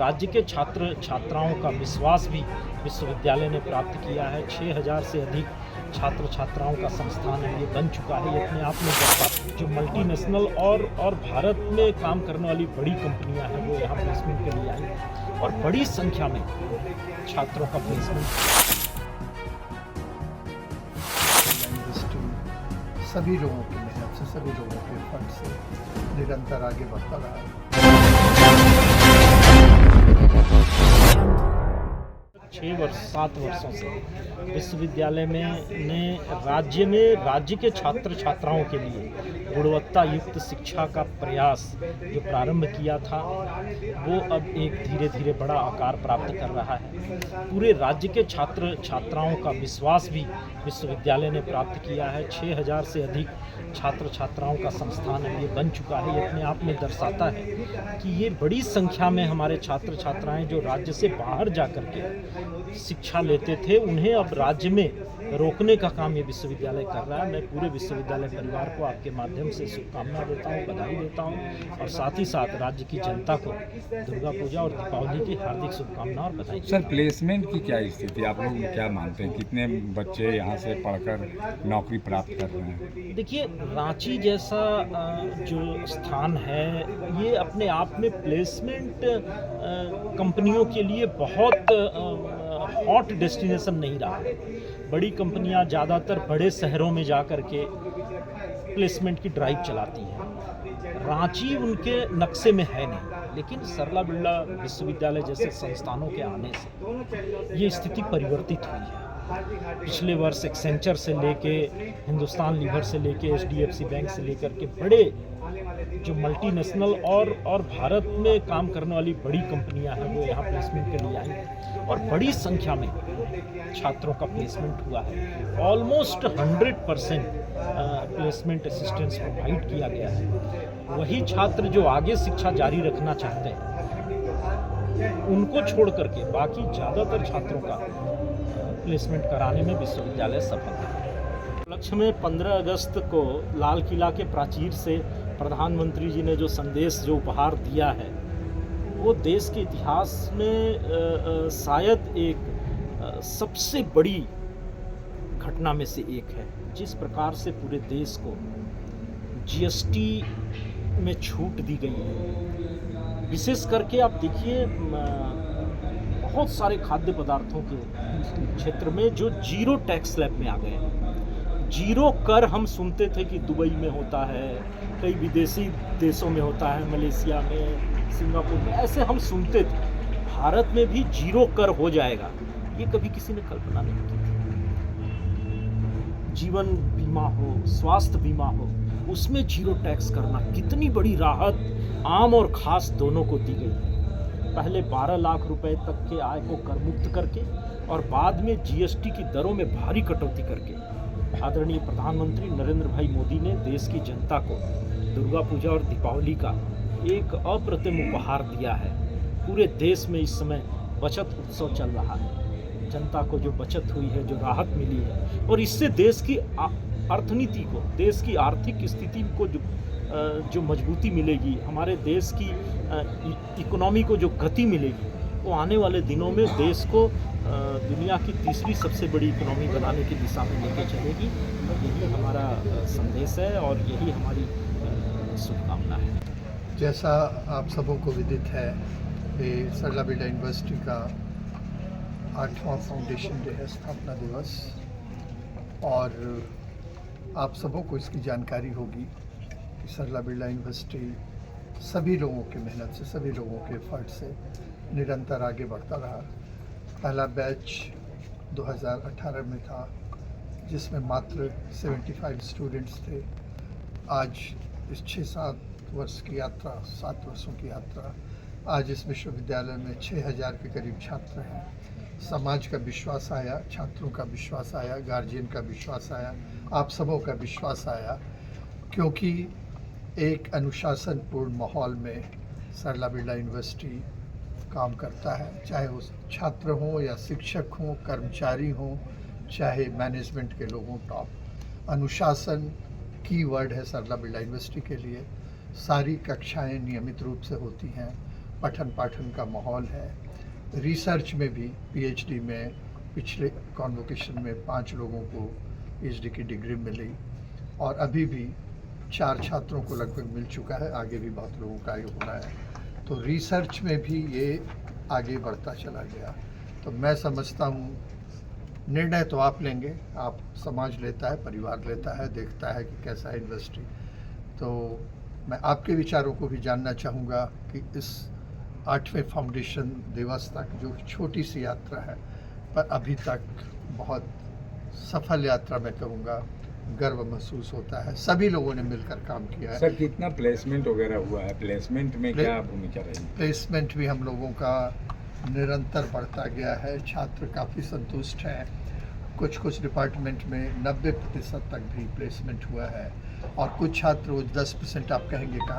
राज्य के छात्र छात्राओं का विश्वास भी विश्वविद्यालय ने प्राप्त किया है। 6000 से अधिक छात्र छात्राओं का संस्थान है, ये बन चुका है। ये अपने आप में बड़ा जो मल्टीनेशनल और भारत में काम करने वाली बड़ी कंपनियां हैं वो यहाँ प्लेसमेंट के लिए आई और बड़ी संख्या में छात्रों का प्लेसमेंट। सभी लोगों की मेहनत से, सभी लोगों के फंड से निरंतर आगे बढ़ता रहा है। 7 वर्षों से विश्वविद्यालय ने राज्य के छात्र छात्राओं के लिए गुणवत्ता युक्त शिक्षा का प्रयास जो प्रारंभ किया था वो अब एक धीरे धीरे बड़ा आकार प्राप्त कर रहा है। पूरे राज्य के छात्र छात्राओं का विश्वास भी विश्वविद्यालय ने प्राप्त किया है। 6000 से अधिक छात्र छात्राओं का संस्थान है, ये बन चुका है। ये अपने आप में दर्शाता है कि ये बड़ी संख्या में हमारे छात्र छात्राएं जो राज्य से बाहर जा कर के शिक्षा लेते थे उन्हें अब राज्य में रोकने का काम ये विश्वविद्यालय कर रहा है। मैं पूरे विश्वविद्यालय परिवार को आपके माध्यम से शुभकामना देता हूँ, बधाई देता हूँ और साथ ही साथ राज्य की जनता को दुर्गा पूजा और दीपावली की हार्दिक शुभकामना और बधाई। सर, प्लेसमेंट की क्या स्थिति, आप लोग क्या मानते हैं, कितने बच्चे यहाँ से पढ़कर नौकरी प्राप्त कर रहे हैं? देखिए, रांची जैसा जो स्थान है ये अपने आप में प्लेसमेंट कंपनियों के लिए बहुत हॉट डेस्टिनेशन नहीं रहा है। बड़ी कंपनियां ज़्यादातर बड़े शहरों में जा कर के प्लेसमेंट की ड्राइव चलाती हैं। रांची उनके नक्शे में है नहीं, लेकिन सरला बिरला विश्वविद्यालय जैसे संस्थानों के आने से ये स्थिति परिवर्तित हुई है। पिछले वर्ष एक्सेंचर से लेके हिंदुस्तान लीवर से लेके HDFC बैंक से लेकर के बड़े जो मल्टीनेशनल और भारत में काम करने वाली बड़ी कंपनियां हैं वो यहाँ प्लेसमेंट के लिए आई और बड़ी संख्या में छात्रों का प्लेसमेंट हुआ है। ऑलमोस्ट 100% प्लेसमेंट असिस्टेंस प्रोवाइड किया गया है। वही छात्र जो आगे शिक्षा जारी रखना चाहते हैं उनको छोड़ करके बाकी ज़्यादातर छात्रों का प्लेसमेंट कराने में विश्वविद्यालय सफल है। लक्ष्य में 15 अगस्त को लाल किला के प्राचीर से प्रधानमंत्री जी ने जो संदेश जो उपहार दिया है वो देश के इतिहास में शायद एक सबसे बड़ी घटना में से एक है। जिस प्रकार से पूरे देश को GST में छूट दी गई है, विशेष करके आप देखिए बहुत सारे खाद्य पदार्थों के क्षेत्र में जो जीरो टैक्स स्लैब में आ गए हैं। जीरो कर हम सुनते थे कि दुबई में होता है, कई विदेशी देशों में होता है, मलेशिया में, सिंगापुर में, ऐसे हम सुनते थे। भारत में भी जीरो कर हो जाएगा, ये कभी किसी ने कल्पना नहीं की थी। जीवन बीमा हो, स्वास्थ्य बीमा हो, उसमें जीरो टैक्स करना कितनी बड़ी राहत आम और खास दोनों को दी गई है। पहले 12 लाख रुपए तक के आय को कर मुक्त करके और बाद में GST की दरों में भारी कटौती करके आदरणीय प्रधानमंत्री नरेंद्र भाई मोदी ने देश की जनता को दुर्गा पूजा और दीपावली का एक अप्रतिम उपहार दिया है। पूरे देश में इस समय बचत उत्सव चल रहा है। जनता को जो बचत हुई है, जो राहत मिली है और इससे देश की अर्थनीति को, देश की आर्थिक स्थिति को जो मजबूती मिलेगी, हमारे देश की इकोनॉमी को जो गति मिलेगी, वो आने वाले दिनों में देश को दुनिया की तीसरी सबसे बड़ी इकोनॉमी बनाने की दिशा में लेके चलेगी। यही हमारा संदेश है और यही हमारी शुभकामना है। जैसा आप सबों को विदित है, ये सरला बिरला यूनिवर्सिटी का 8वां फाउंडेशन डे है, स्थापना दिवस, और आप सबों को इसकी जानकारी होगी कि सरला बिरला यूनिवर्सिटी सभी लोगों की मेहनत से, सभी लोगों के एफर्ट से निरंतर आगे बढ़ता रहा। पहला बैच 2018 में था जिसमें मात्र 75 स्टूडेंट्स थे। आज इस 6-7 वर्ष की यात्रा, 7 वर्षों की यात्रा, आज इस विश्वविद्यालय में 6000 के करीब छात्र हैं। समाज का विश्वास आया, छात्रों का विश्वास आया, गार्जियन का विश्वास आया, आप सबों का विश्वास आया, क्योंकि एक अनुशासनपूर्ण माहौल में सरला बिरला यूनिवर्सिटी काम करता है। चाहे वो छात्र हों या शिक्षक हों, कर्मचारी हों, चाहे मैनेजमेंट के लोग हों, टॉप अनुशासन की वर्ड है सरला बिरला यूनिवर्सिटी के लिए। सारी कक्षाएं नियमित रूप से होती हैं, पठन पाठन का माहौल है। रिसर्च में भी पीएचडी में पिछले कॉन्वोकेशन में 5 लोगों को पीएचडी की डिग्री मिली और अभी भी 4 छात्रों को लगभग मिल चुका है, आगे भी बहुत लोगों का ये होना है। तो रिसर्च में भी ये आगे बढ़ता चला गया। तो मैं समझता हूँ निर्णय तो आप लेंगे, आप समाज लेता है, परिवार लेता है, देखता है कि कैसा है यूनिवर्सिटी। तो मैं आपके विचारों को भी जानना चाहूँगा कि इस 8वें फाउंडेशन दिवस तक जो छोटी सी यात्रा है पर अभी तक बहुत सफल यात्रा मैं कहूँगा, गर्व महसूस होता है। सभी लोगों ने मिलकर काम किया है। सर कितना प्लेसमेंट वगैरह हुआ है, प्लेसमेंट में क्या भूमिका रही? प्लेसमेंट भी हम लोगों का निरंतर बढ़ता गया है, छात्र काफ़ी संतुष्ट हैं। कुछ डिपार्टमेंट में 90% तक भी प्लेसमेंट हुआ है और कुछ छात्र 10% आप कहेंगे कहाँ